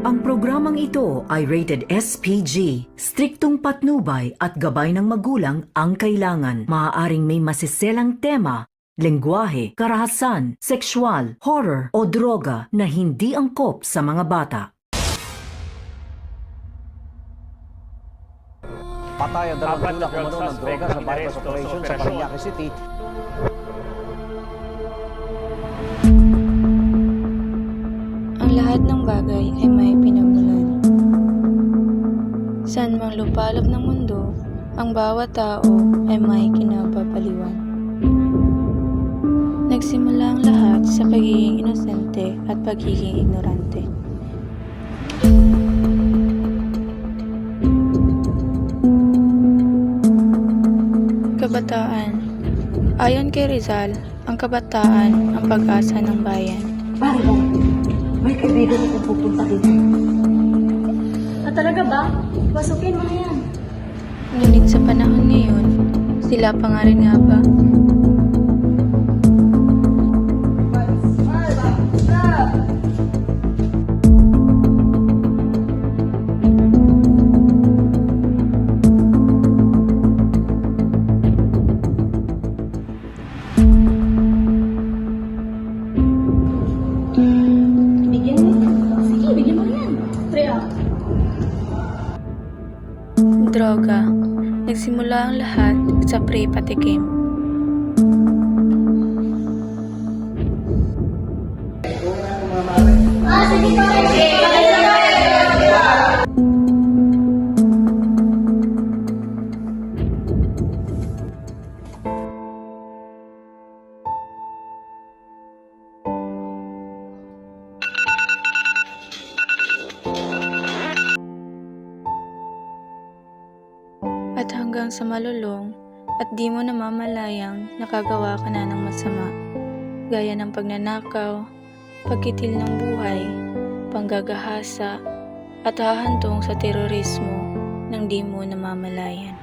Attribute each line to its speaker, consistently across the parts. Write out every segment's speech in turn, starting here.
Speaker 1: Ang programang ito ay rated SPG. Striktong patnubay at gabay ng magulang ang kailangan. Maaaring may masiselang tema, lengguwahe, karahasan, sexual, horror o droga na hindi angkop sa mga bata.
Speaker 2: Patay ang dalawang dula kumano ng droga sa bypass operation sa Parañaque City.
Speaker 3: Ang lahat ng bagay ay may pinagmulan. Saan mang lupalop ng mundo, ang bawat tao ay may kinababaliwan. Nagsimula ang lahat sa pagiging inosente at pagiging ignorante. Kabataan. Ayon kay Rizal, ang kabataan ang pag-asa ng bayan.
Speaker 4: Pare, may kaibigan akong pupunta dito. Talaga ba? Pasukin mo na yan.
Speaker 3: Ngunit sa panahon ngayon, sila pa nga rin nga ba?
Speaker 4: Bigyan mo. Sige, bigyan mo na yan. Pre,
Speaker 3: Droga. Nagsimula ang lahat sa pre-patikim. At hanggang sa malulong at di mo namamalayang nakagawa ka na ng masama, gaya ng pagnanakaw, pagkitil ng buhay, panggagahasa, at hahantong sa terorismo nang di mo namamalayan.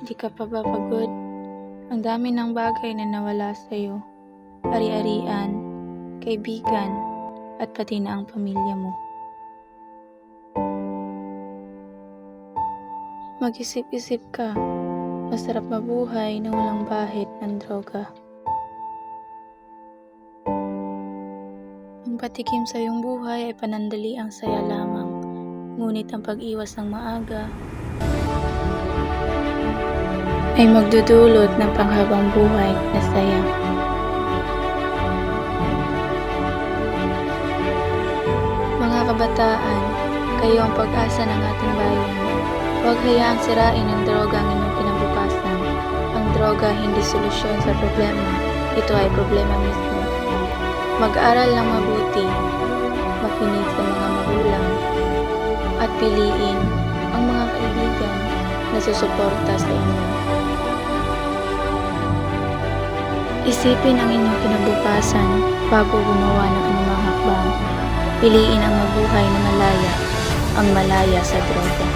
Speaker 3: Di ka pa ba pagod? Ang dami ng bagay na nawala sa'yo. Ari-arian, kaibigan, at pati na ang pamilya mo. Mag-isip-isip ka. Masarap mabuhay na walang bahid ng droga. Ang patikim sa iyong buhay ay panandali ang saya lamang. Ngunit ang pag-iwas ng maaga ay magdudulot ng panghabang buhay na saya. kabataan, kayo ang pag-asa ng ating bayan. Huwag hayaang sirain ng droga ang inyong kinabukasan. Ang droga hindi solusyon sa problema, ito ay problema mismo. Mag-aral ng mabuti, makinig sa mga magulang, at piliin ang mga kaibigan na susuporta sa inyo. Isipin ang inyong kinabukasan bago gumawa ng anumang hakbang. Piliin ang mabuhay na malaya, ang malaya sa droga.